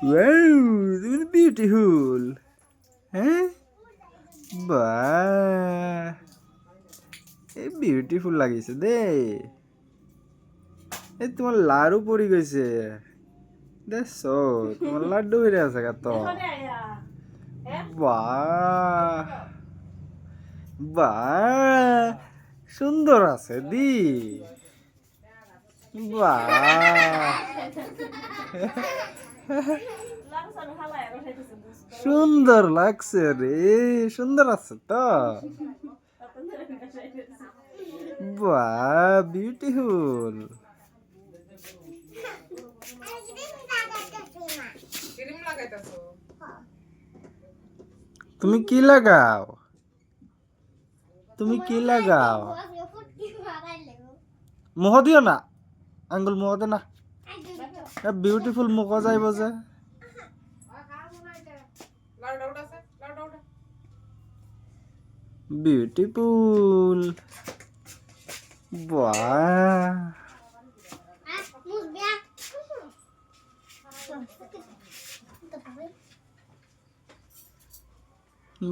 wow তুমি beautiful হ্যাঁ বাহ এই বিউটিফুল লাগিছে দে এই তোমার লাড়ু পড়ি গেছে দেখছো তোমার লাড্ডু হয়ে আছে কত বাহ বাহ সুন্দর আছে দি বাহ সুন্দর লাগছে রে সুন্দর আছে তো বাহ বিউটিফুল তুমি কি লাগাও তুমি কি লাগাও মুখ দিও না আঙ্গুল মুখ দে না বিউটিফুল মুখ যাইব যে বিউটিফুল বাহ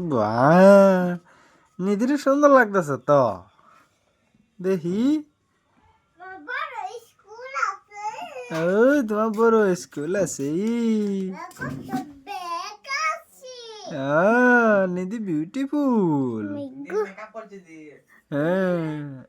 বাহ নিদির সুন্দর লাগতেছে তো দেখি ওই তোমার বড় স্কুল আছে নিধি বিউটিফুল হ্যাঁ